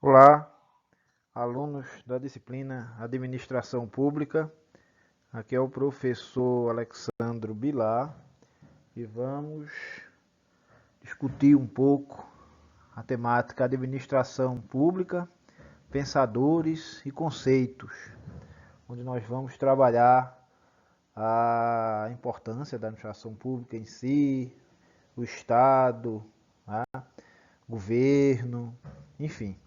Olá, alunos da disciplina Administração Pública. Aqui é o professor Alexandro Bilar e vamos discutir um pouco a temática Administração Pública, pensadores e conceitos, onde nós vamos trabalhar a importância da administração pública em si, o Estado, governo, enfim.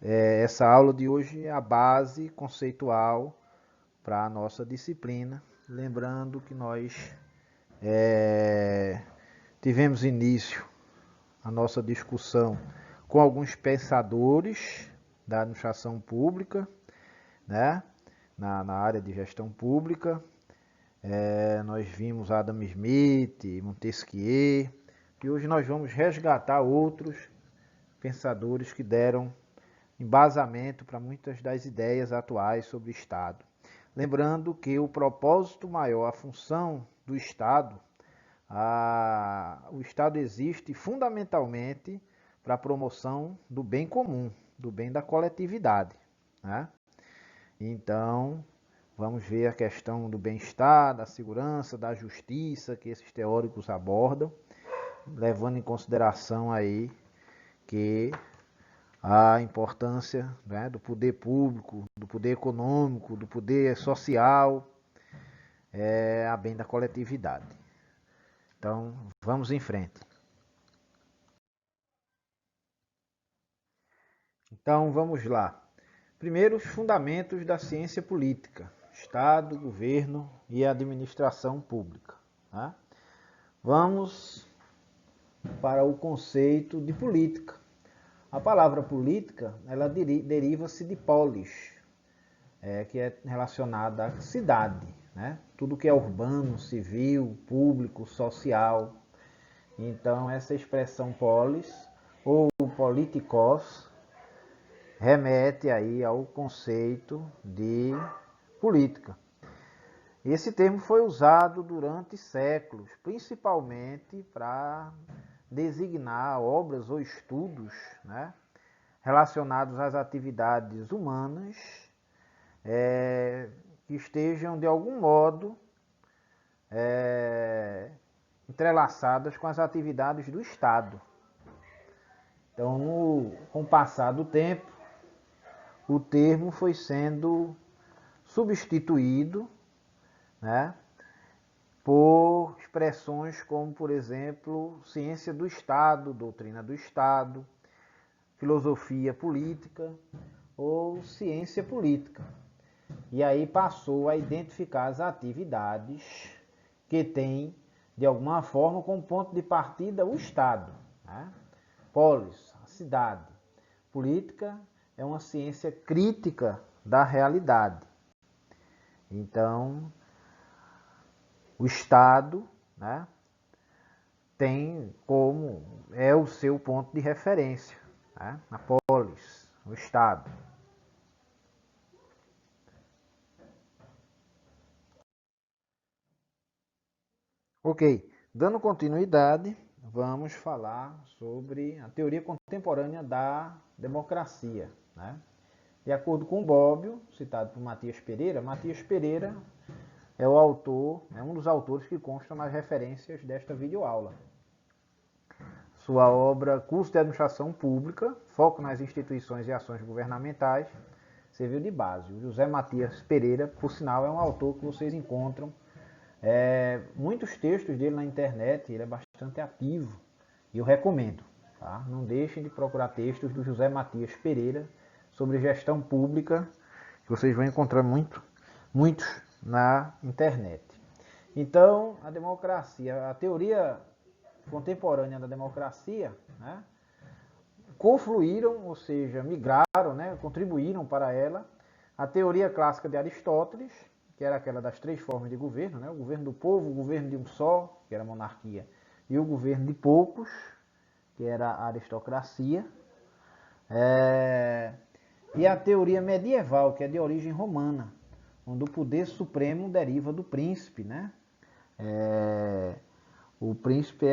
Essa aula de hoje é a base conceitual para a nossa disciplina. Lembrando que nós tivemos início a nossa discussão com alguns pensadores da administração pública, né? na área de gestão pública. Nós vimos Adam Smith, Montesquieu, e hoje nós vamos resgatar outros pensadores que deram embasamento para muitas das ideias atuais sobre o Estado. Lembrando que o propósito maior, a função do Estado, o Estado existe fundamentalmente para a promoção do bem comum, do bem da coletividade, né? Então, vamos ver a questão do bem-estar, da segurança, da justiça que esses teóricos abordam, levando em consideração aí que a importância, né, do poder público, do poder econômico, do poder social, a bem da coletividade. Então, vamos em frente. Então, vamos lá. Primeiro, os fundamentos da ciência política, Estado, governo e administração pública. Tá? Vamos para o conceito de política. A palavra política, ela deriva-se de polis, que é relacionada à cidade, né? Tudo que é urbano, civil, público, social. Então, essa expressão polis ou politikos remete aí ao conceito de política. Esse termo foi usado durante séculos, principalmente para designar obras ou estudos, né, relacionados às atividades humanas que estejam de algum modo entrelaçadas com as atividades do Estado. Então, com o passar do tempo, o termo foi sendo substituído, né, por expressões como, por exemplo, ciência do Estado, doutrina do Estado, filosofia política ou ciência política. E aí passou a identificar as atividades que têm, de alguma forma, como ponto de partida o Estado. Né? Polis, a cidade. Política é uma ciência crítica da realidade. Então, o Estado, né, tem como, é o seu ponto de referência, né? A polis, o Estado. Ok, dando continuidade, vamos falar sobre a teoria contemporânea da democracia, né? De acordo com Bobbio, citado por Matias Pereira é o autor, é um dos autores que constam nas referências desta videoaula. Sua obra Curso de Administração Pública, foco nas instituições e ações governamentais, serviu de base. O José Matias Pereira, por sinal, é um autor que vocês encontram muitos textos dele na internet, ele é bastante ativo e eu recomendo. Tá? Não deixem de procurar textos do José Matias Pereira sobre gestão pública, que vocês vão encontrar muitos na internet. Então, a democracia, a teoria contemporânea da democracia, né, confluíram, ou seja, migraram, né, contribuíram para ela a teoria clássica de Aristóteles, que era aquela das três formas de governo, né, o governo do povo, o governo de um só, que era a monarquia, e o governo de poucos, que era a aristocracia, e a teoria medieval, que é de origem romana, onde o poder supremo deriva do príncipe, né? O príncipe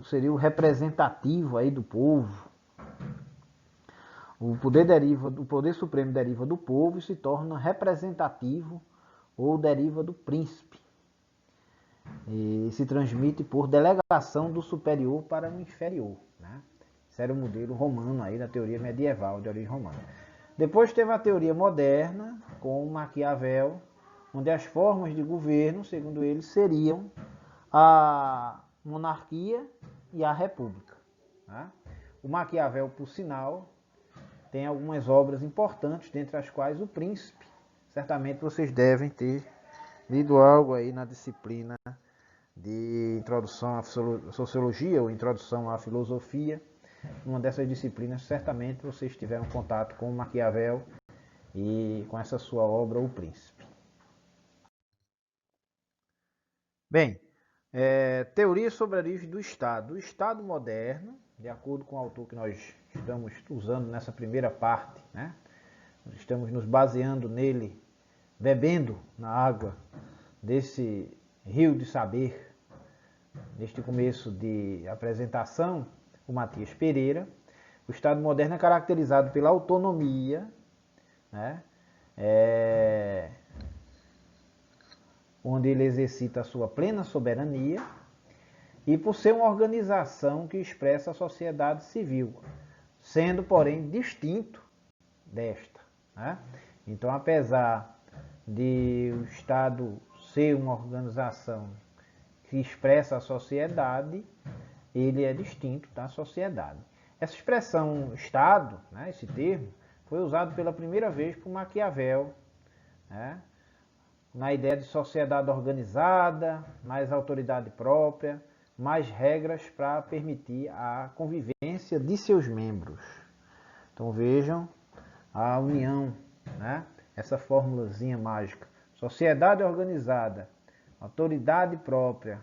seria o representativo aí do povo. o poder supremo deriva do povo e se torna representativo ou deriva do príncipe. E se transmite por delegação do superior para o inferior, né? Esse era o modelo romano aí da teoria medieval de origem romana. Depois teve a teoria moderna com Maquiavel, onde as formas de governo, segundo ele, seriam a monarquia e a república, né? O Maquiavel, por sinal, tem algumas obras importantes, dentre as quais O Príncipe. Certamente vocês devem ter lido algo aí na disciplina de introdução à sociologia ou introdução à filosofia. Uma dessas disciplinas, certamente vocês tiveram contato com Maquiavel e com essa sua obra, O Príncipe. Bem, teoria sobre a origem do Estado. O Estado moderno, de acordo com o autor que nós estamos usando nessa primeira parte, né? Nós estamos nos baseando nele, bebendo na água desse rio de saber, neste começo de apresentação, o Matias Pereira. O Estado moderno é caracterizado pela autonomia, né? Onde ele exercita a sua plena soberania, e por ser uma organização que expressa a sociedade civil, sendo, porém, distinto desta, né? Então, apesar de o Estado ser uma organização que expressa a sociedade, ele é distinto da sociedade. Essa expressão Estado, né, esse termo, foi usado pela primeira vez por Maquiavel, né, na ideia de sociedade organizada, mais autoridade própria, mais regras para permitir a convivência de seus membros. Então vejam a união, né? Essa formulazinha mágica. Sociedade organizada, autoridade própria,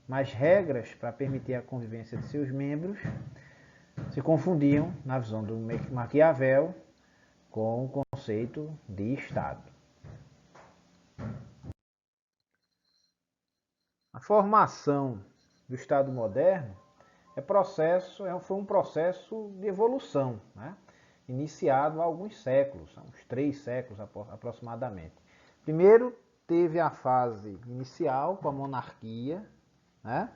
mais regras para permitir a convivência de seus membros, se confundiam, na visão do Maquiavel, com o conceito de Estado. A formação do Estado moderno foi um processo de evolução, né? Iniciado há alguns séculos, uns 3 séculos aproximadamente. Primeiro teve a fase inicial com a monarquia, né?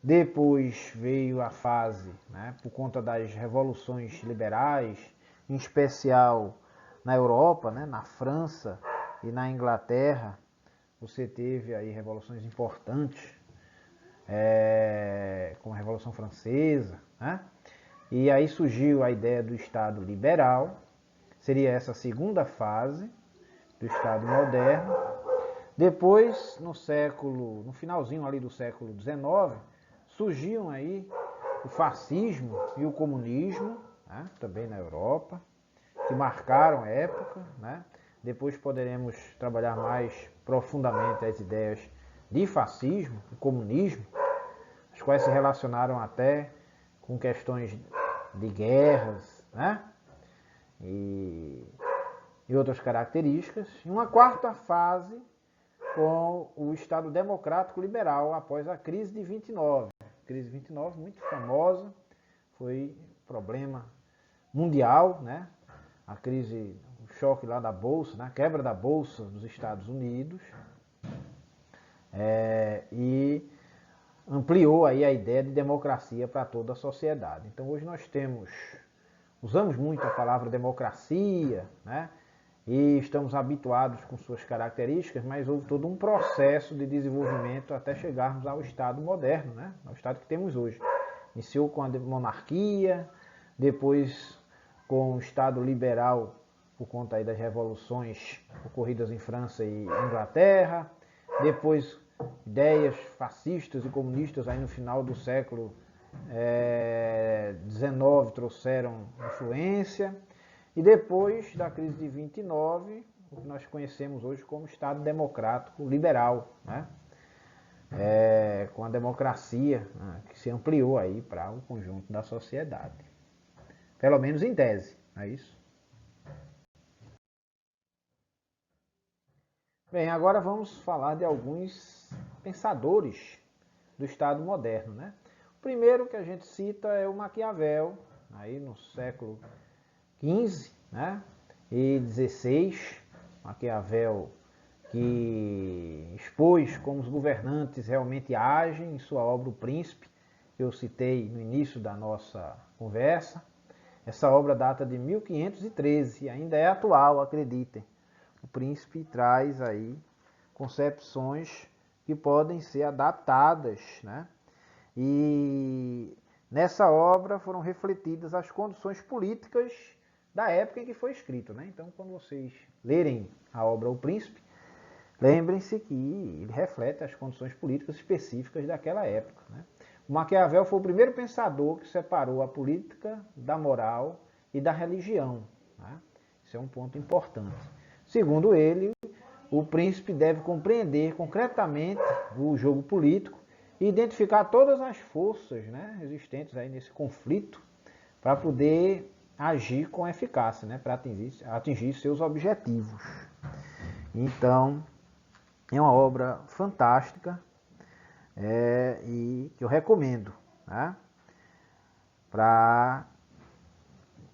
Depois veio a fase, né, por conta das revoluções liberais, em especial na Europa, né, na França e na Inglaterra. Você teve aí revoluções importantes, como a Revolução Francesa, né? E aí surgiu a ideia do Estado liberal, seria essa segunda fase do Estado moderno. Depois, no finalzinho ali do século XIX, surgiam aí o fascismo e o comunismo, né, também na Europa, que marcaram a época, né? Depois poderemos trabalhar mais profundamente as ideias de fascismo e comunismo, as quais se relacionaram até com questões de guerras, né? E outras características. E uma quarta fase com o Estado democrático liberal após a crise de 29. A crise de 29, muito famosa, foi um problema mundial, né? A crise, o choque lá da Bolsa, né? A quebra da Bolsa dos Estados Unidos, e ampliou aí a ideia de democracia para toda a sociedade. Então hoje nós usamos muito a palavra democracia, né? E estamos habituados com suas características, mas houve todo um processo de desenvolvimento até chegarmos ao Estado moderno, né? Ao Estado que temos hoje. Iniciou com a monarquia, depois com o Estado liberal, por conta aí das revoluções ocorridas em França e Inglaterra, depois ideias fascistas e comunistas aí no final do século XIX trouxeram influência, e depois da crise de 29, o que nós conhecemos hoje como Estado democrático liberal, né? Com a democracia, né, que se ampliou aí para o conjunto da sociedade. Pelo menos em tese, não é isso? Bem, agora vamos falar de alguns pensadores do Estado moderno, né? O primeiro que a gente cita é o Maquiavel, aí no século XV, né, e XVI, Maquiavel, que expôs como os governantes realmente agem em sua obra O Príncipe, que eu citei no início da nossa conversa. Essa obra data de 1513 e ainda é atual, acreditem. O Príncipe traz aí concepções que podem ser adaptadas, né? E nessa obra foram refletidas as condições políticas da época em que foi escrito, né? Então, quando vocês lerem a obra O Príncipe, lembrem-se que ele reflete as condições políticas específicas daquela época, né? O Maquiavel foi o primeiro pensador que separou a política da moral e da religião, né? Isso é um ponto importante. Segundo ele, o príncipe deve compreender concretamente o jogo político e identificar todas as forças, né, existentes aí nesse conflito para poder agir com eficácia, né, para atingir seus objetivos. Então, é uma obra fantástica e que eu recomendo, né, para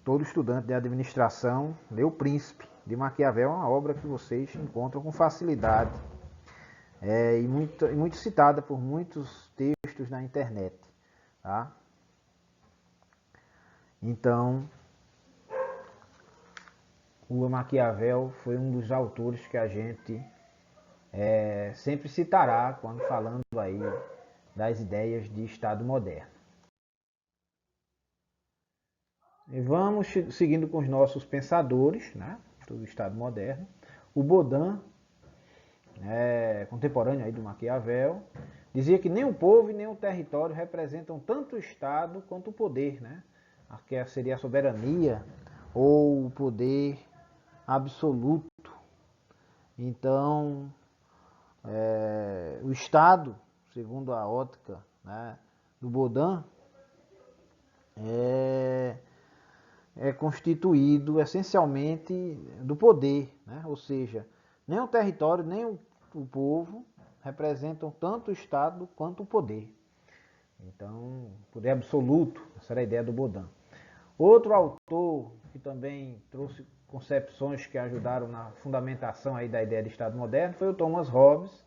todo estudante de administração ler O Príncipe de Maquiavel. É uma obra que vocês encontram com facilidade e muito citada por muitos textos na internet, tá? Então, o Maquiavel foi um dos autores que a gente sempre citará quando falando aí das ideias de Estado moderno. E vamos seguindo com os nossos pensadores, né, do Estado moderno. O Baudin, contemporâneo aí do Maquiavel, dizia que nem o povo e nem o território representam tanto o Estado quanto o poder, né? Que seria a soberania ou o poder absoluto. Então, o Estado, segundo a ótica, né, do Baudin, é constituído essencialmente do poder, né? Ou seja, nem o território nem o povo representam tanto o Estado quanto o poder. Então, poder absoluto, essa era a ideia do Baudin. Outro autor que também trouxe concepções que ajudaram na fundamentação aí da ideia de Estado moderno foi o Thomas Hobbes,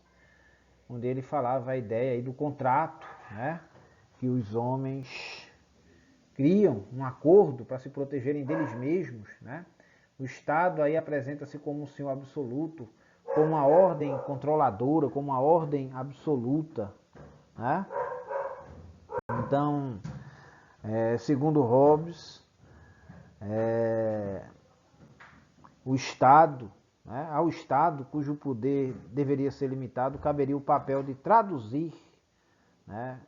onde ele falava a ideia aí do contrato, né, que os homens criam um acordo para se protegerem deles mesmos, né? O Estado aí apresenta-se como um senhor absoluto, como uma ordem controladora, como uma ordem absoluta, né? Então, segundo Hobbes, o Estado, né, ao Estado, cujo poder deveria ser limitado, caberia o papel de traduzir, né,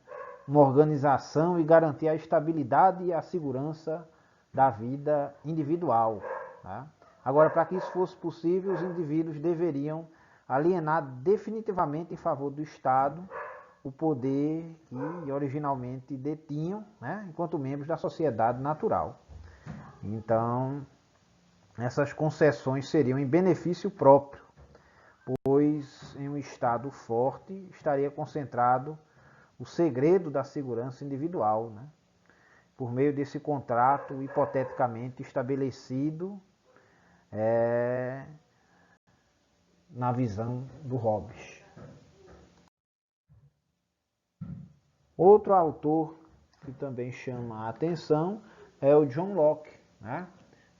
uma organização e garantir a estabilidade e a segurança da vida individual. Tá? Agora, para que isso fosse possível, os indivíduos deveriam alienar definitivamente em favor do Estado o poder que originalmente detinham, né, enquanto membros da sociedade natural. Então, essas concessões seriam em benefício próprio, pois em um Estado forte estaria concentrado o segredo da segurança individual, né? Por meio desse contrato hipoteticamente estabelecido na visão do Hobbes. Outro autor que também chama a atenção é o John Locke, né?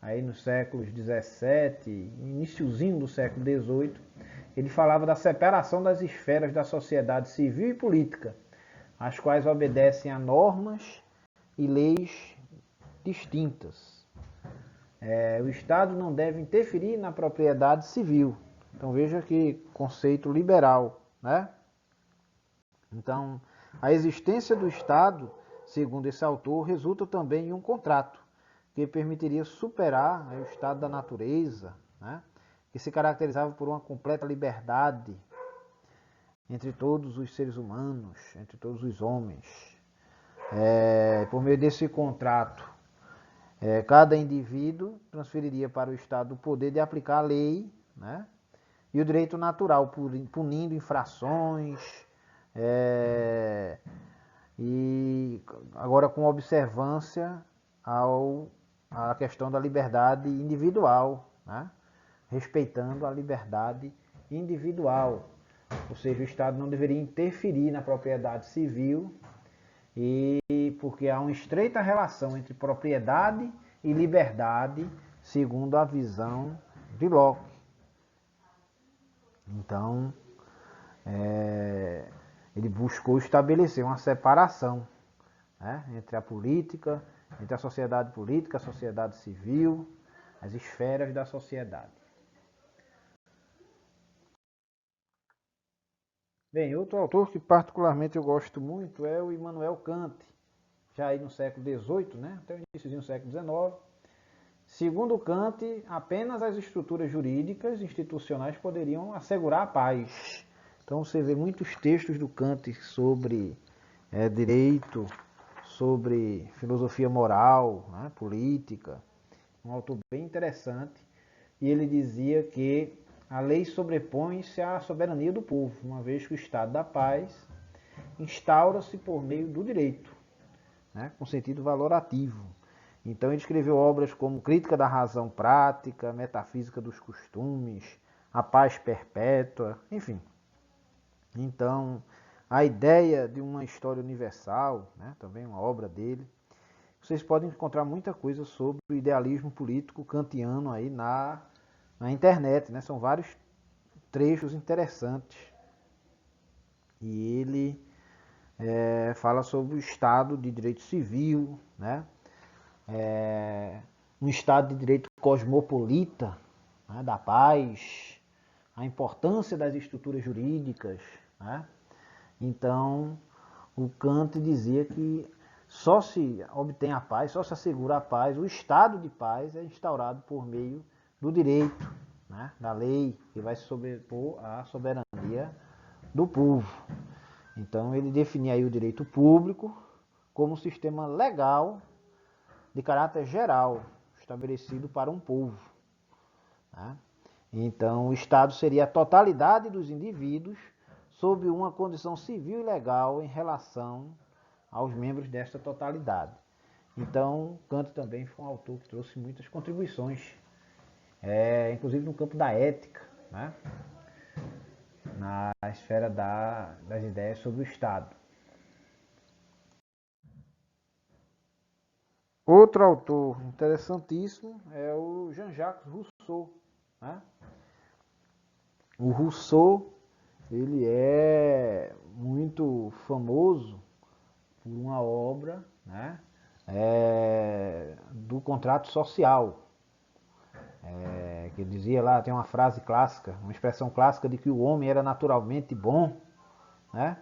Aí nos séculos 17, iniciozinho do século 18, ele falava da separação das esferas da sociedade civil e política, as quais obedecem a normas e leis distintas. O Estado não deve interferir na propriedade civil. Então veja que conceito liberal, né? Então, a existência do Estado, segundo esse autor, resulta também em um contrato que permitiria superar o estado da natureza, né? Que se caracterizava por uma completa liberdade entre todos os seres humanos, entre todos os homens. Por meio desse contrato, cada indivíduo transferiria para o Estado o poder de aplicar a lei, né, e o direito natural, punindo infrações, e agora com observância à questão da liberdade individual, né? Respeitando a liberdade individual. Ou seja, o Estado não deveria interferir na propriedade civil, e porque há uma estreita relação entre propriedade e liberdade, segundo a visão de Locke. Então, ele buscou estabelecer uma separação, né, entre a política, entre a sociedade política, a sociedade civil, as esferas da sociedade. Bem, outro autor que particularmente eu gosto muito é o Immanuel Kant, já aí no século XVIII, né, até o início do século XIX. Segundo Kant, apenas as estruturas jurídicas institucionais poderiam assegurar a paz. Então você vê muitos textos do Kant sobre direito, sobre filosofia moral, né, política. Um autor bem interessante. E ele dizia que a lei sobrepõe-se à soberania do povo, uma vez que o estado da paz instaura-se por meio do direito, né, com sentido valorativo. Então ele escreveu obras como Crítica da Razão Prática, Metafísica dos Costumes, A Paz Perpétua, enfim. Então, a ideia de uma história universal, né, também uma obra dele, vocês podem encontrar muita coisa sobre o idealismo político kantiano aí na internet, né? São vários trechos interessantes. E ele fala sobre o Estado de Direito Civil, né? Um Estado de Direito cosmopolita, né? Da paz, a importância das estruturas jurídicas, né? Então, o Kant dizia que só se obtém a paz, só se assegura a paz, o estado de paz é instaurado por meio do direito, né, da lei, que vai se sobrepor à soberania do povo. Então ele definia aí o direito público como um sistema legal de caráter geral, estabelecido para um povo, né? Então o Estado seria a totalidade dos indivíduos sob uma condição civil e legal em relação aos membros desta totalidade. Então, Kant também foi um autor que trouxe muitas contribuições, inclusive no campo da ética, né, na esfera das ideias sobre o Estado. Outro autor interessantíssimo é o Jean-Jacques Rousseau, né? O Rousseau, ele é muito famoso por uma obra, né, do contrato social, que dizia lá, tem uma frase clássica, uma expressão clássica de que o homem era naturalmente bom, né?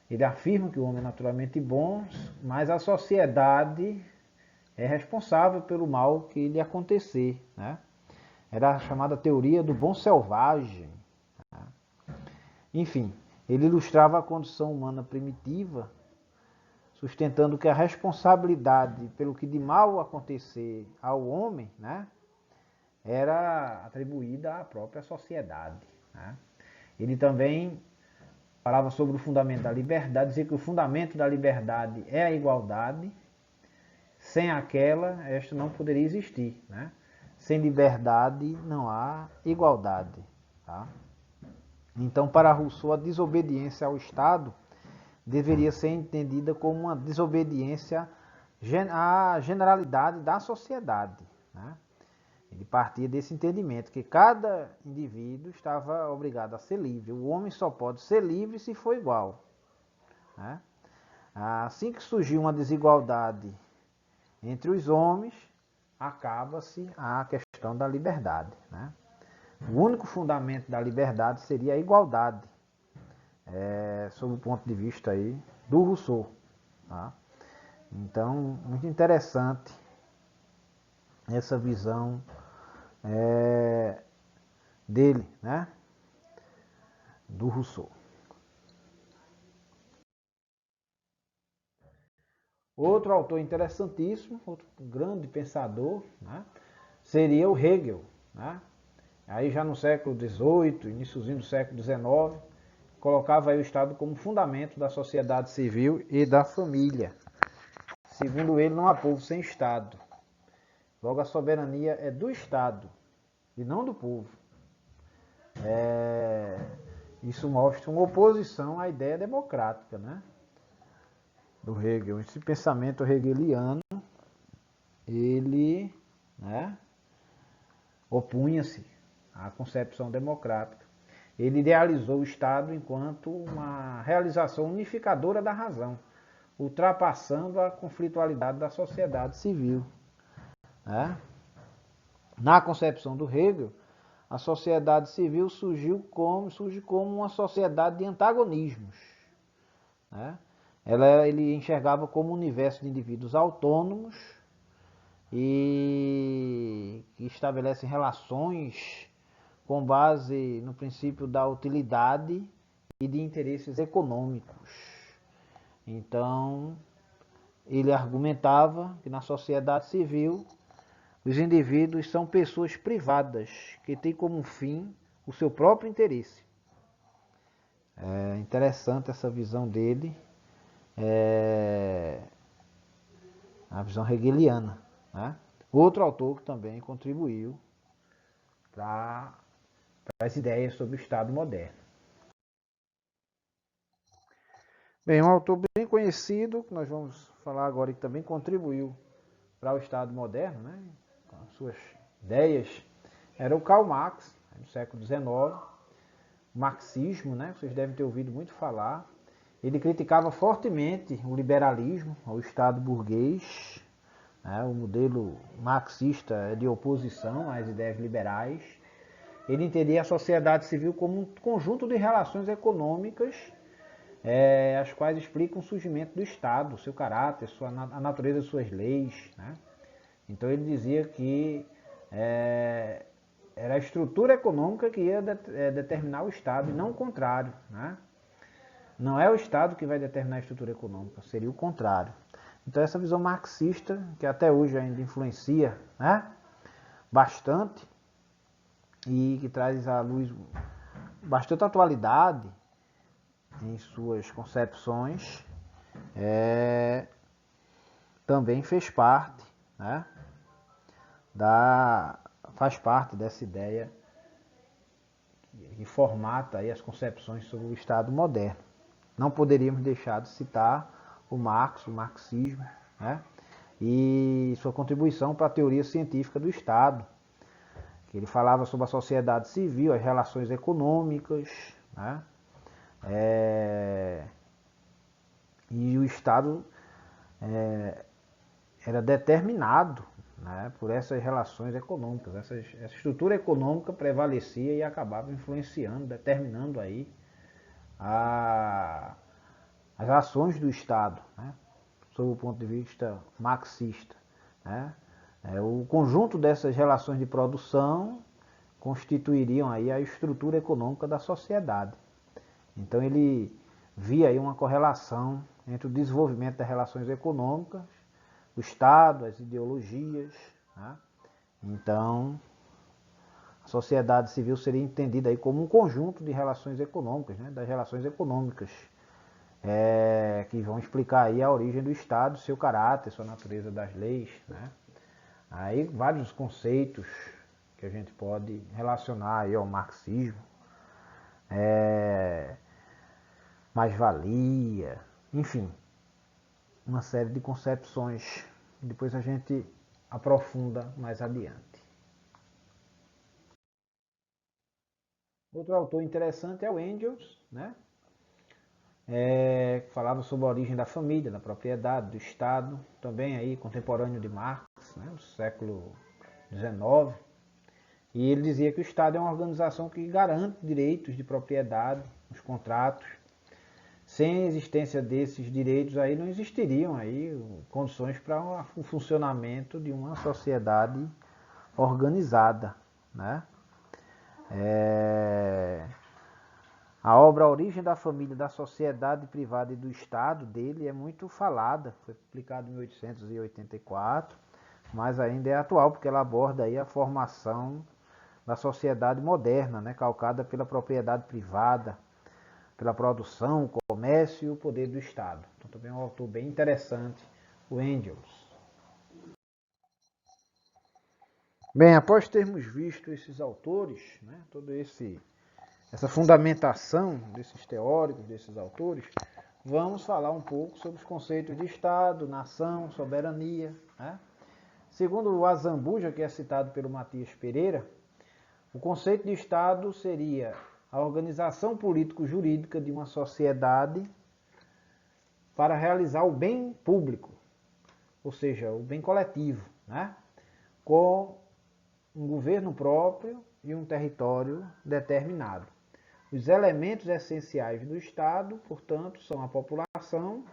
Ele afirma que o homem é naturalmente bom, mas a sociedade é responsável pelo mal que lhe acontecer, né? Era a chamada teoria do bom selvagem. Enfim, ele ilustrava a condição humana primitiva, sustentando que a responsabilidade pelo que de mal acontecer ao homem, né, era atribuída à própria sociedade, né? Ele também falava sobre o fundamento da liberdade, dizia que o fundamento da liberdade é a igualdade, sem aquela, esta não poderia existir, né? Sem liberdade não há igualdade, tá? Então, para Rousseau, a desobediência ao Estado deveria ser entendida como uma desobediência à generalidade da sociedade, né? Ele partia desse entendimento que cada indivíduo estava obrigado a ser livre. O homem só pode ser livre se for igual, né? Assim que surgiu uma desigualdade entre os homens, acaba-se a questão da liberdade, né? O único fundamento da liberdade seria a igualdade, sob o ponto de vista aí do Rousseau, tá? Então, muito interessante essa visão dele, né? Do Rousseau. Outro autor interessantíssimo, outro grande pensador, né, seria o Hegel, né? Aí já no século XVIII, iníciozinho do século XIX, colocava aí o Estado como fundamento da sociedade civil e da família. Segundo ele, não há povo sem Estado. Logo, a soberania é do Estado e não do povo. Isso mostra uma oposição à ideia democrática, né, do Hegel. Esse pensamento hegeliano, ele, né, opunha-se à concepção democrática. Ele idealizou o Estado enquanto uma realização unificadora da razão, ultrapassando a conflitualidade da sociedade civil, né? Na concepção do Hegel, a sociedade civil surge como uma sociedade de antagonismos, né? Ele enxergava como um universo de indivíduos autônomos e que estabelecem relações com base no princípio da utilidade e de interesses econômicos. Então, ele argumentava que na sociedade civil os indivíduos são pessoas privadas que têm como fim o seu próprio interesse. É interessante essa visão dele, a visão hegeliana, né? Outro autor que também contribuiu para as ideias sobre o Estado moderno. Bem, um autor bem conhecido, que nós vamos falar agora, que também contribuiu para o Estado moderno, né, com as suas ideias, era o Karl Marx, no século XIX. O marxismo, né, vocês devem ter ouvido muito falar. Ele criticava fortemente o liberalismo, o Estado burguês, né, o modelo marxista é de oposição às ideias liberais. Ele entendia a sociedade civil como um conjunto de relações econômicas, as quais explicam o surgimento do Estado, seu caráter, a natureza de suas leis, né? Então ele dizia que era a estrutura econômica que ia determinar o Estado e não o contrário, né? Não é o Estado que vai determinar a estrutura econômica, seria o contrário. Então essa visão marxista, que até hoje ainda influencia, né, bastante, e que traz à luz bastante atualidade em suas concepções, também fez parte, né, faz parte dessa ideia que formata aí as concepções sobre o Estado moderno. Não poderíamos deixar de citar o Marx, o marxismo, né, e sua contribuição para a teoria científica do Estado, que ele falava sobre a sociedade civil, as relações econômicas, né, e o Estado era determinado, né, por essas relações econômicas. Essa estrutura econômica prevalecia e acabava influenciando, determinando aí as ações do Estado, né, sob o ponto de vista marxista, né. O conjunto dessas relações de produção constituiriam aí a estrutura econômica da sociedade. Então ele via aí uma correlação entre o desenvolvimento das relações econômicas, o Estado, as ideologias, né? Então a sociedade civil seria entendida aí como um conjunto de relações econômicas, né? Das relações econômicas, que vão explicar aí a origem do Estado, seu caráter, sua natureza das leis, né? Aí vários conceitos que a gente pode relacionar aí ao marxismo, mais-valia, enfim, uma série de concepções que depois a gente aprofunda mais adiante. Outro autor interessante é o Engels, né? Que falava sobre a origem da família, da propriedade, do Estado, também aí contemporâneo de Marx, né, do século XIX. E ele dizia que o Estado é uma organização que garante direitos de propriedade, os contratos. Sem a existência desses direitos aí não existiriam aí condições para o funcionamento de uma sociedade organizada, né? A obra A Origem da Família, da Sociedade Privada e do Estado dele é muito falada, foi publicado em 1884, mas ainda é atual porque ela aborda aí a formação da sociedade moderna, né, calcada pela propriedade privada, pela produção, o comércio e o poder do Estado. Então também é um autor bem interessante o Engels. Bem, após termos visto esses autores, né, toda essa fundamentação desses teóricos, desses autores, vamos falar um pouco sobre os conceitos de Estado, nação, soberania. Né? Segundo o Azambuja, que é citado pelo Matias Pereira, o conceito de Estado seria a organização político-jurídica de uma sociedade para realizar o bem público, ou seja, o bem coletivo, né? Com um governo próprio e um território determinado. Os elementos essenciais do Estado, portanto, são a população,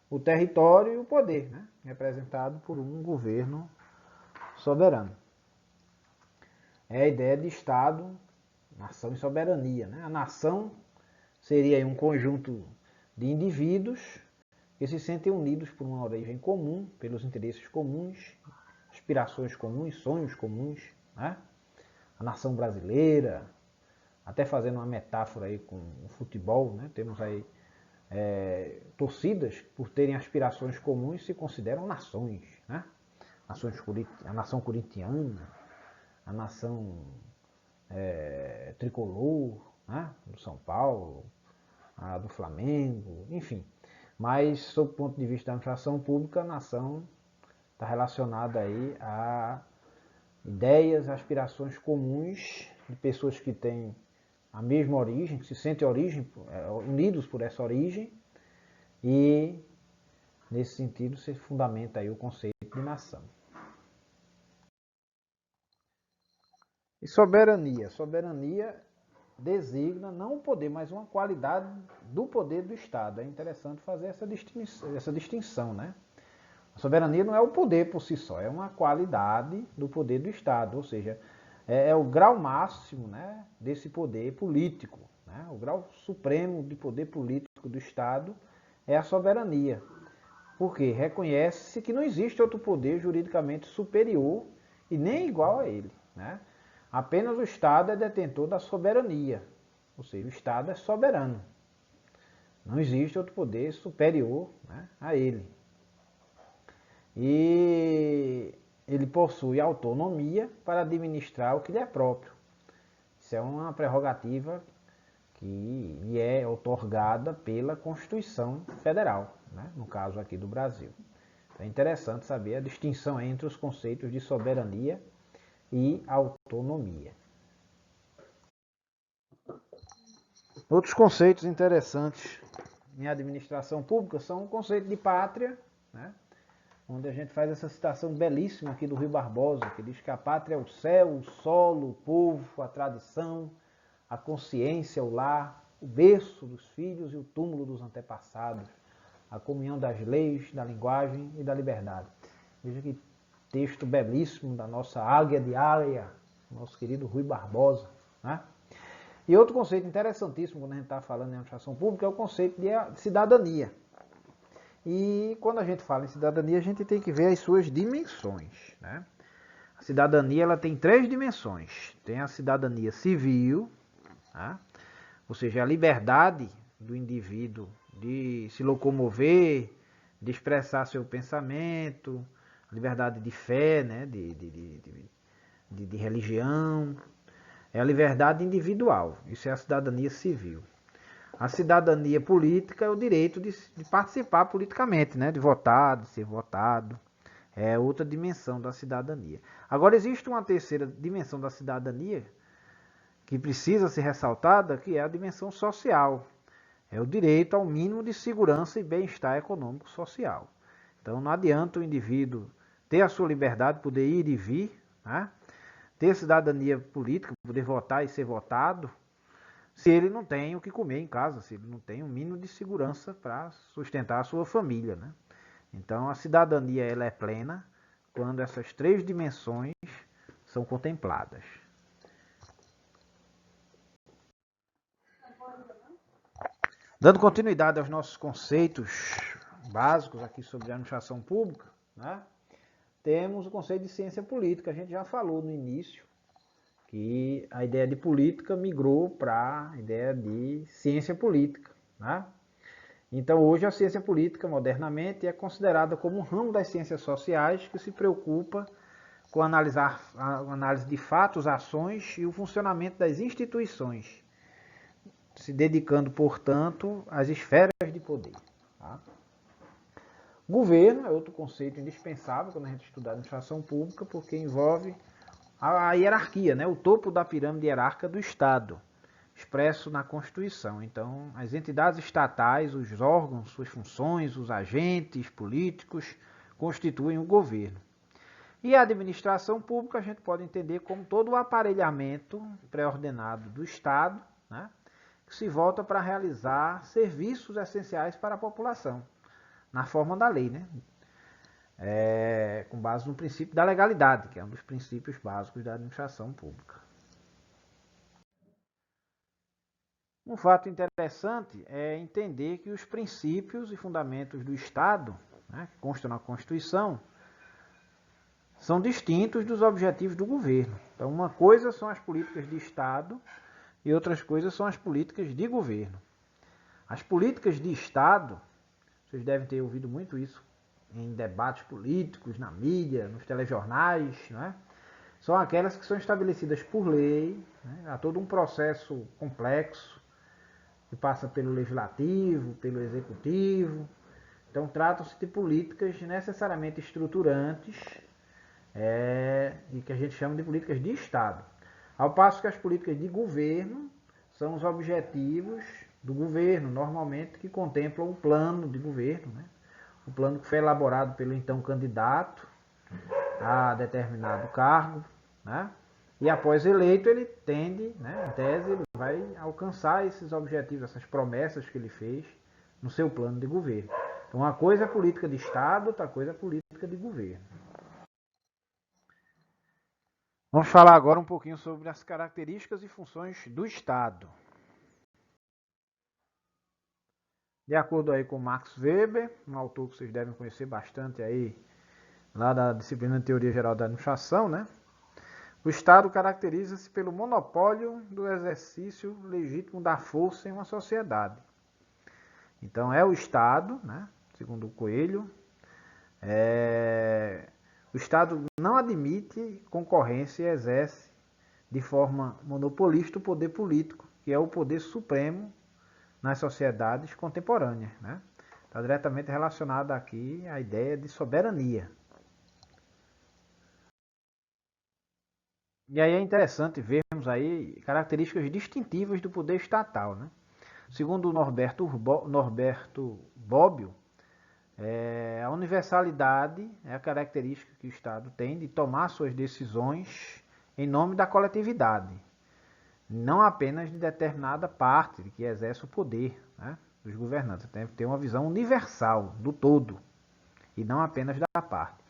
o território e o poder, né? Representado por um governo soberano. É a ideia de Estado, nação e soberania. Né? A nação seria um conjunto de indivíduos que se sentem unidos por uma origem comum, pelos interesses comuns, aspirações comuns, sonhos comuns. Né? A nação brasileira, até fazendo uma metáfora aí com o futebol, né? Temos aí torcidas, por terem aspirações comuns, se consideram nações. Né? A nação corintiana, a nação tricolor, né? Do São Paulo, a do Flamengo, enfim. Mas, sob o ponto de vista da administração pública, a nação está relacionada aí a ideias, aspirações comuns de pessoas que têm a mesma origem, que se sentem unidos por essa origem, e nesse sentido se fundamenta aí o conceito de nação. E soberania? Soberania designa não o poder, mas uma qualidade do poder do Estado. É interessante fazer essa distinção, né? A soberania não é o poder por si só, é uma qualidade do poder do Estado, ou seja, é o grau máximo, né, desse poder político. Né? O grau supremo de poder político do Estado é a soberania. Porque reconhece-se que não existe outro poder juridicamente superior e nem igual a ele. Né? Apenas o Estado é detentor da soberania, ou seja, o Estado é soberano. Não existe outro poder superior, né, a ele. E ele possui autonomia para administrar o que lhe é próprio. Isso é uma prerrogativa que lhe é outorgada pela Constituição Federal, né, no caso aqui do Brasil. É interessante saber a distinção entre os conceitos de soberania e autonomia. Outros conceitos interessantes em administração pública são o conceito de pátria, né? Onde a gente faz essa citação belíssima aqui do Rui Barbosa, que diz que a pátria é o céu, o solo, o povo, a tradição, a consciência, o lar, o berço dos filhos e o túmulo dos antepassados, a comunhão das leis, da linguagem e da liberdade. Veja que texto belíssimo da nossa águia de área, nosso querido Rui Barbosa. Né? E outro conceito interessantíssimo quando a gente está falando em administração pública é o conceito de cidadania. E quando a gente fala em cidadania, a gente tem que ver as suas dimensões. Né? A cidadania ela tem 3 dimensões. Tem a cidadania civil, tá? Ou seja, a liberdade do indivíduo de se locomover, de expressar seu pensamento, a liberdade de fé, né? de religião. É a liberdade individual. Isso é a cidadania civil. A cidadania política é o direito de participar politicamente, né? De votar, de ser votado. É outra dimensão da cidadania. Agora, existe uma terceira dimensão da cidadania que precisa ser ressaltada, que é a dimensão social. É o direito ao mínimo de segurança e bem-estar econômico social. Então, não adianta o indivíduo ter a sua liberdade, poder ir e vir, né? Ter cidadania política, poder votar e ser votado, se ele não tem o que comer em casa, se ele não tem um mínimo de segurança para sustentar a sua família. Né? Então, a cidadania ela é plena quando essas 3 dimensões são contempladas. Dando continuidade aos nossos conceitos básicos aqui sobre a administração pública, né? Temos o conceito de ciência política. A gente já falou no início que a ideia de política migrou para a ideia de ciência política. Né? Então, hoje a ciência política, modernamente, é considerada como um ramo das ciências sociais que se preocupa com a análise de fatos, ações e o funcionamento das instituições, se dedicando, portanto, às esferas de poder. Tá? Governo é outro conceito indispensável quando a gente estuda a administração pública, porque envolve a hierarquia, né? O topo da pirâmide hierárquica do Estado, expresso na Constituição. Então, as entidades estatais, os órgãos, suas funções, os agentes políticos constituem o governo. E a administração pública a gente pode entender como todo o aparelhamento pré-ordenado do Estado, né, que se volta para realizar serviços essenciais para a população, na forma da lei, né, com base no princípio da legalidade, que é um dos princípios básicos da administração pública. Um fato interessante é entender que os princípios e fundamentos do Estado, né, que constam na Constituição, são distintos dos objetivos do governo. Então, uma coisa são as políticas de Estado e outras coisas são as políticas de governo. As políticas de Estado, vocês devem ter ouvido muito isso em debates políticos, na mídia, nos telejornais, né? São aquelas que são estabelecidas por lei, né? Há todo um processo complexo que passa pelo legislativo, pelo executivo. Então, tratam-se de políticas necessariamente estruturantes, e que a gente chama de políticas de Estado. Ao passo que as políticas de governo são os objetivos do governo, normalmente, que contemplam o plano de governo, né? O plano que foi elaborado pelo então candidato a determinado cargo, né? E após eleito ele tende, né, em tese, ele vai alcançar esses objetivos, essas promessas que ele fez no seu plano de governo. Então, uma coisa é política de Estado, outra coisa é política de governo. Vamos falar agora um pouquinho sobre as características e funções do Estado. De acordo aí com Max Weber, um autor que vocês devem conhecer bastante aí, lá da disciplina de Teoria Geral da Administração, né? O Estado caracteriza-se pelo monopólio do exercício legítimo da força em uma sociedade. Então, é o Estado, né, segundo o Coelho, o Estado não admite concorrência e exerce de forma monopolista o poder político, que é o poder supremo nas sociedades contemporâneas, né? Está diretamente relacionado aqui à ideia de soberania. E aí é interessante vermos aí características distintivas do poder estatal, né? Segundo Norberto Bobbio, a universalidade é a característica que o Estado tem de tomar suas decisões em nome da coletividade, não apenas de determinada parte que exerce o poder, né, dos governantes. Tem que ter uma visão universal do todo e não apenas da parte.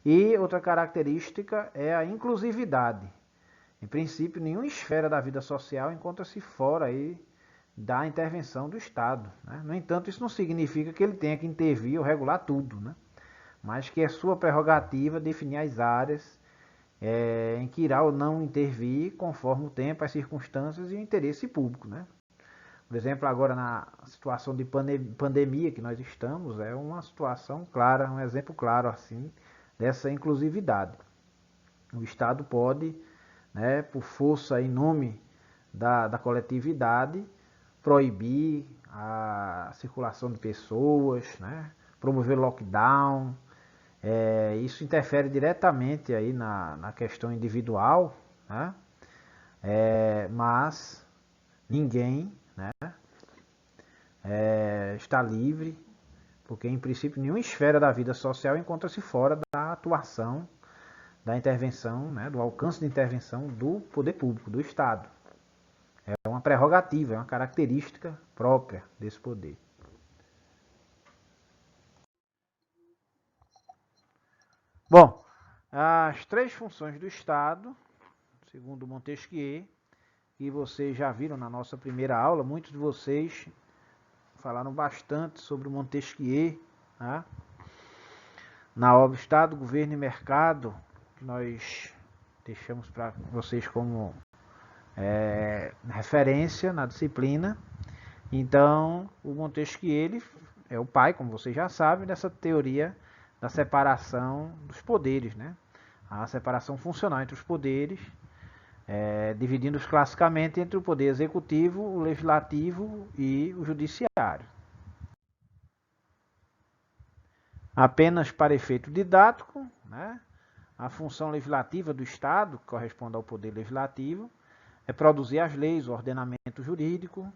E outra característica é a inclusividade. Em princípio, nenhuma esfera da vida social encontra-se fora aí da intervenção do Estado, né? No entanto, isso não significa que ele tenha que intervir ou regular tudo, né? Mas que é sua prerrogativa definir as áreas em que irá ou não intervir conforme o tempo, as circunstâncias e o interesse público, né? Por exemplo, agora na situação de pandemia que nós estamos, é uma situação clara, um exemplo claro assim dessa inclusividade. O Estado pode, né, por força em nome da coletividade, proibir a circulação de pessoas, né, promover lockdown. Isso interfere diretamente aí na questão individual, né, mas ninguém, né, está livre, porque em princípio nenhuma esfera da vida social encontra-se fora da atuação, da intervenção, né, do alcance de intervenção do poder público, do Estado. É uma prerrogativa, é uma característica própria desse poder. Bom, as três funções do Estado, segundo Montesquieu, que vocês já viram na nossa primeira aula, muitos de vocês falaram bastante sobre Montesquieu, né? Na obra Estado, Governo e Mercado, que nós deixamos para vocês como referência na disciplina. Então, o Montesquieu ele é o pai, como vocês já sabem, dessa teoria da separação dos poderes, né? A separação funcional entre os poderes, dividindo-os classicamente entre o poder executivo, o legislativo e o judiciário. Apenas para efeito didático, né? A função legislativa do Estado, que corresponde ao poder legislativo, é produzir as leis, o ordenamento jurídico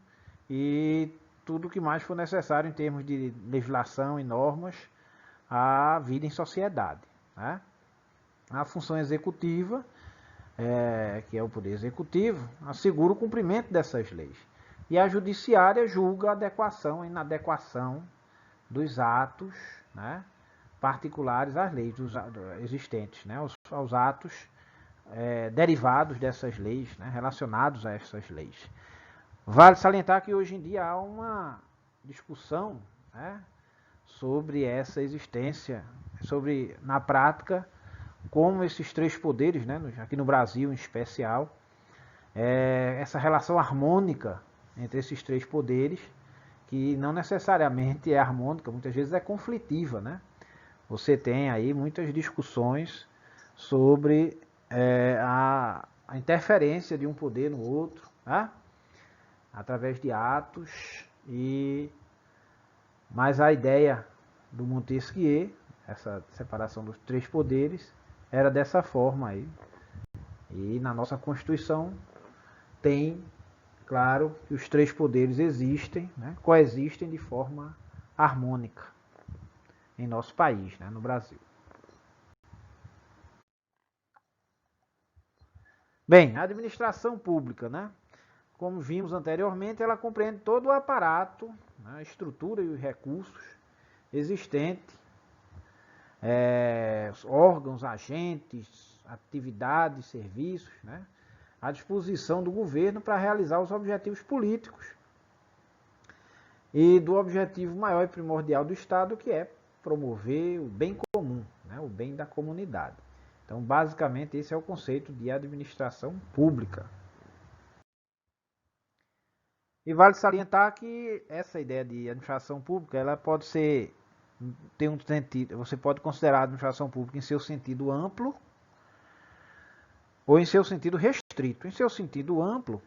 e tudo o que mais for necessário em termos de legislação e normas à vida em sociedade, né? A função executiva, que é o poder executivo, assegura o cumprimento dessas leis. E a judiciária julga a adequação e inadequação dos atos, né, particulares às leis existentes, né, aos atos derivados dessas leis, né, relacionados a essas leis. Vale salientar que hoje em dia há uma discussão, né, sobre essa existência, sobre, na prática, como esses três poderes, né, aqui no Brasil em especial, essa relação harmônica entre esses três poderes, que não necessariamente é harmônica, muitas vezes é conflitiva, né? Você tem aí muitas discussões sobre a interferência de um poder no outro, né? Através de atos, mas a ideia do Montesquieu, essa separação dos três poderes, era dessa forma aí. E na nossa Constituição tem, claro, que os três poderes existem, né, coexistem de forma harmônica em nosso país, né, no Brasil. Bem, a administração pública, né, como vimos anteriormente, ela compreende todo o aparato, né, a estrutura e os recursos existentes, órgãos, agentes, atividades, serviços, né, à disposição do governo para realizar os objetivos políticos e do objetivo maior e primordial do Estado, que é promover o bem comum, né, o bem da comunidade. Então, basicamente, esse é o conceito de administração pública. E vale salientar que essa ideia de administração pública, ela pode ter um sentido, você pode considerar a administração pública em seu sentido amplo ou em seu sentido restrito. Em seu sentido amplo,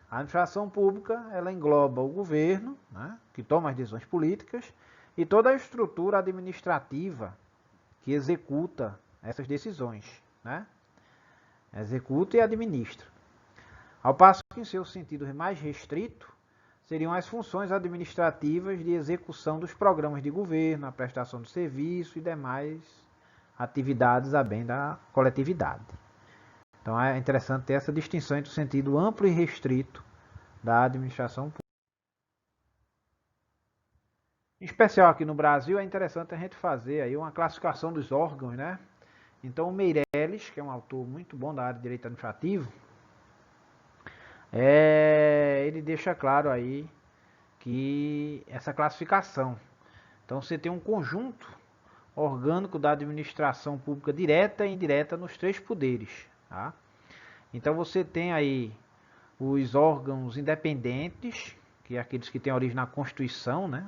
a administração pública, ela engloba o governo, né, que toma as decisões políticas, e toda a estrutura administrativa que executa essas decisões, né, executa e administra. Ao passo que, em seu sentido mais restrito, seriam as funções administrativas de execução dos programas de governo, a prestação de serviço e demais atividades a bem da coletividade. Então é interessante ter essa distinção entre o sentido amplo e restrito da administração pública. Em especial aqui no Brasil é interessante a gente fazer aí uma classificação dos órgãos, né? Então o Meirelles, que é um autor muito bom da área de direito administrativo, ele deixa claro aí que essa classificação. Então você tem um conjunto orgânico da administração pública direta e indireta nos três poderes, tá? Então você tem aí os órgãos independentes, que é aqueles que têm origem na Constituição, né?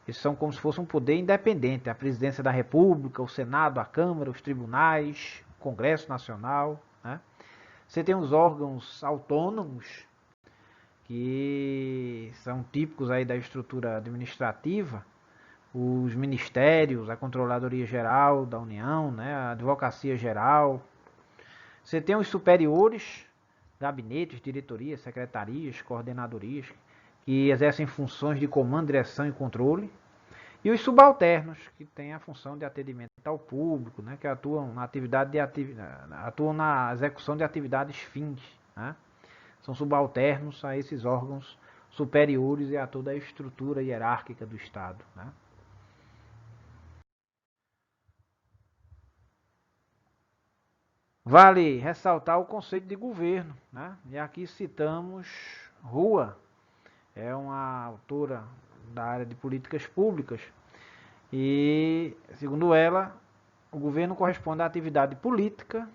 Eles são como se fosse um poder independente, a presidência da República, o Senado, a Câmara, os tribunais, o Congresso Nacional, né? Você tem os órgãos autônomos, que são típicos aí da estrutura administrativa, os ministérios, a Controladoria Geral da União, né, a Advocacia Geral. Você tem os superiores, gabinetes, diretorias, secretarias, coordenadorias, que exercem funções de comando, direção e controle. E os subalternos, que têm a função de atendimento ao público, né, que atuam na execução de atividades fins, né? São subalternos a esses órgãos superiores e a toda a estrutura hierárquica do Estado, né? Vale ressaltar o conceito de governo, né? E aqui citamos Rua, é uma autora da área de políticas públicas, e, segundo ela, o governo corresponde à atividade política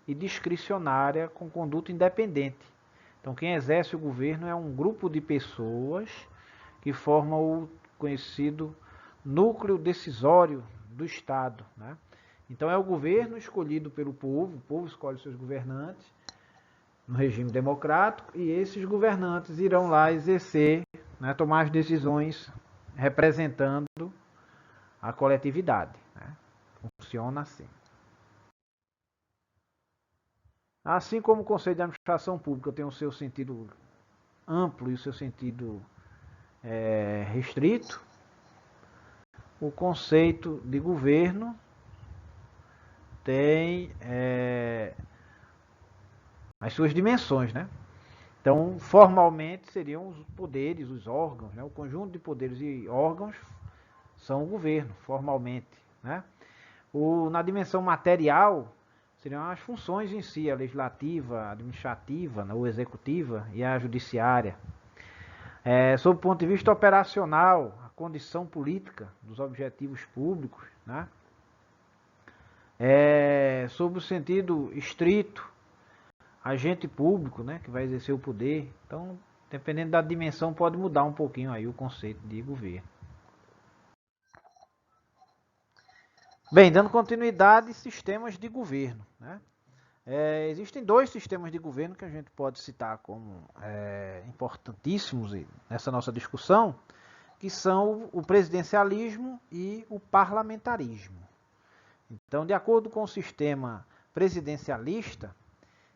e discricionária com conduta independente. Então, quem exerce o governo é um grupo de pessoas que formam o conhecido núcleo decisório do Estado, né? Então é o governo escolhido pelo povo, o povo escolhe seus governantes no regime democrático e esses governantes irão lá exercer, né, tomar as decisões representando a coletividade, né? Funciona assim. Assim como o conceito de administração pública tem o seu sentido amplo e o seu sentido restrito, o conceito de governo tem as suas dimensões, né? Então, formalmente seriam os poderes, os órgãos, né? O conjunto de poderes e órgãos são o governo, formalmente, né? Na dimensão material, seriam as funções em si, a legislativa, a administrativa, né? Ou executiva e a judiciária. Sob o ponto de vista operacional, a condição política dos objetivos públicos, né? Sob o sentido estrito, agente público, né, que vai exercer o poder. Então, dependendo da dimensão, pode mudar um pouquinho aí o conceito de governo. Bem, dando continuidade, sistemas de governo, né? Existem dois sistemas de governo que a gente pode citar como importantíssimos nessa nossa discussão, que são o presidencialismo e o parlamentarismo. Então, de acordo com o sistema presidencialista,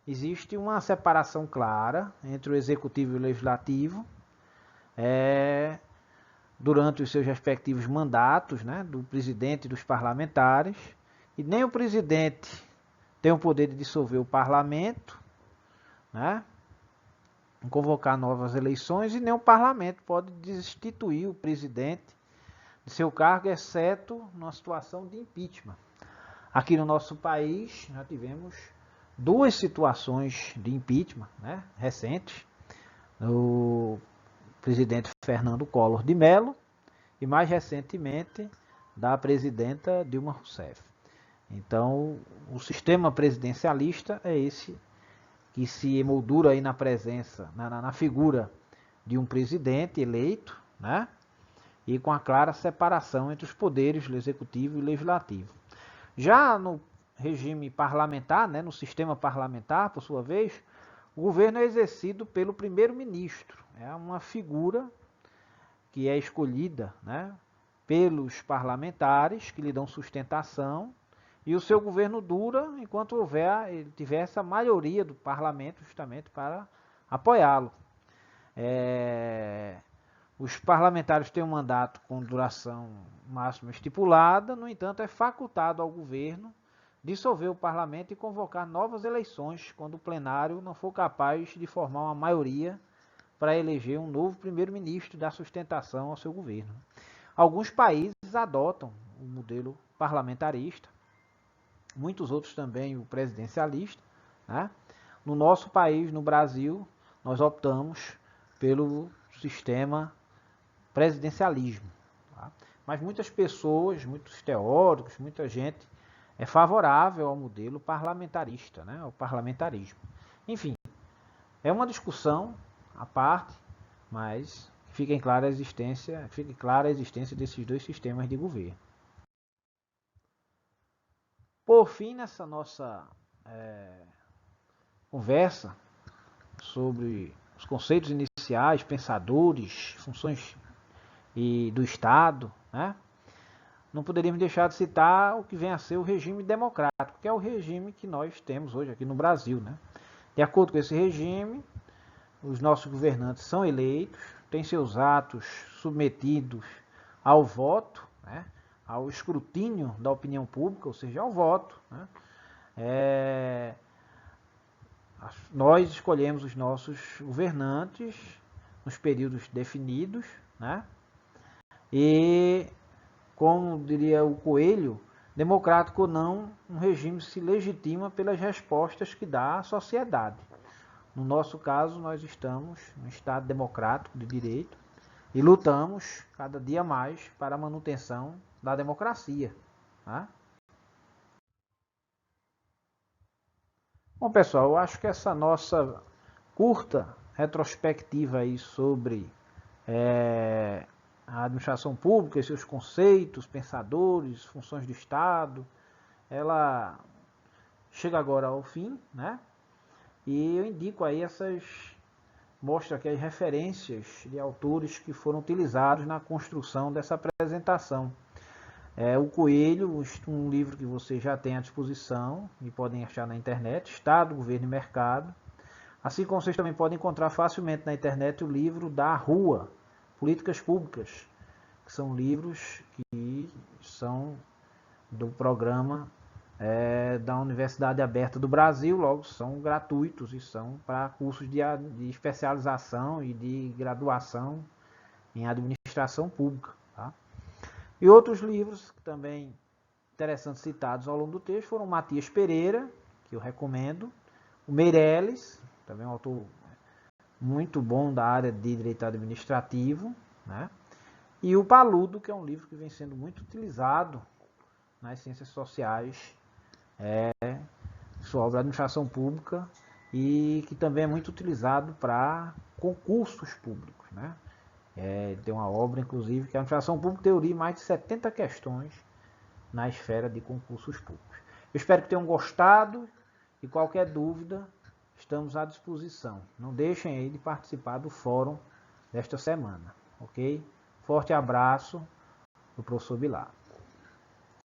existe uma separação clara entre o executivo e o legislativo durante os seus respectivos mandatos, né, do presidente e dos parlamentares, e nem o presidente tem o poder de dissolver o parlamento, né, convocar novas eleições, e nem o parlamento pode destituir o presidente de seu cargo, exceto numa situação de impeachment. Aqui no nosso país, já tivemos duas situações de impeachment, né, recentes, o presidente Fernando Collor de Mello e mais recentemente da presidenta Dilma Rousseff. Então, o sistema presidencialista é esse que se emoldura aí na presença, na figura de um presidente eleito, né, e com a clara separação entre os poderes executivo e legislativo. Já no regime parlamentar, né, no sistema parlamentar, por sua vez, o governo é exercido pelo primeiro-ministro. É uma figura que é escolhida, né, pelos parlamentares, que lhe dão sustentação, e o seu governo dura enquanto ele tiver essa maioria do parlamento justamente para apoiá-lo. Os parlamentares têm um mandato com duração máxima estipulada, no entanto, é facultado ao governo dissolver o parlamento e convocar novas eleições quando o plenário não for capaz de formar uma maioria para eleger um novo primeiro-ministro e dar sustentação ao seu governo. Alguns países adotam o modelo parlamentarista, muitos outros também o presidencialista, né? No nosso país, no Brasil, nós optamos pelo sistema presidencialismo. Tá? Mas muitas pessoas, muitos teóricos, muita gente é favorável ao modelo parlamentarista, né? Ao parlamentarismo. Enfim, é uma discussão à parte, mas fique clara a existência desses dois sistemas de governo. Por fim, nessa nossa conversa sobre os conceitos iniciais, pensadores, funções do Estado, né, não poderíamos deixar de citar o que vem a ser o regime democrático, que é o regime que nós temos hoje aqui no Brasil, né? De acordo com esse regime, os nossos governantes são eleitos, têm seus atos submetidos ao voto, né, ao escrutínio da opinião pública, ou seja, ao voto, né? Nós escolhemos os nossos governantes nos períodos definidos, né? E, como diria o Coelho, democrático ou não, um regime se legitima pelas respostas que dá à sociedade. No nosso caso, nós estamos num Estado democrático de direito e lutamos cada dia mais para a manutenção da democracia. Tá? Bom, pessoal, eu acho que essa nossa curta retrospectiva aí sobre a administração pública e seus conceitos, pensadores, funções do Estado, ela chega agora ao fim, né? E eu indico aí mostra aqui as referências de autores que foram utilizados na construção dessa apresentação. O Coelho, um livro que você já tem à disposição e podem achar na internet, Estado, Governo e Mercado. Assim como vocês também podem encontrar facilmente na internet o livro da Rua, Políticas Públicas, que são livros que são do programa da Universidade Aberta do Brasil, logo são gratuitos e são para cursos de especialização e de graduação em administração pública. Tá? E outros livros que também interessantes citados ao longo do texto foram Matias Pereira, que eu recomendo, o Meirelles, também um autor muito bom da área de direito administrativo, né? E o Paludo, que é um livro que vem sendo muito utilizado nas ciências sociais, sua obra de administração pública, e que também é muito utilizado para concursos públicos, né? Tem uma obra, inclusive, que é a Administração Pública Teoria, mais de 70 questões na esfera de concursos públicos. Eu espero que tenham gostado e qualquer dúvida, estamos à disposição. Não deixem aí de participar do fórum desta semana, ok? Forte abraço do professor Bilar.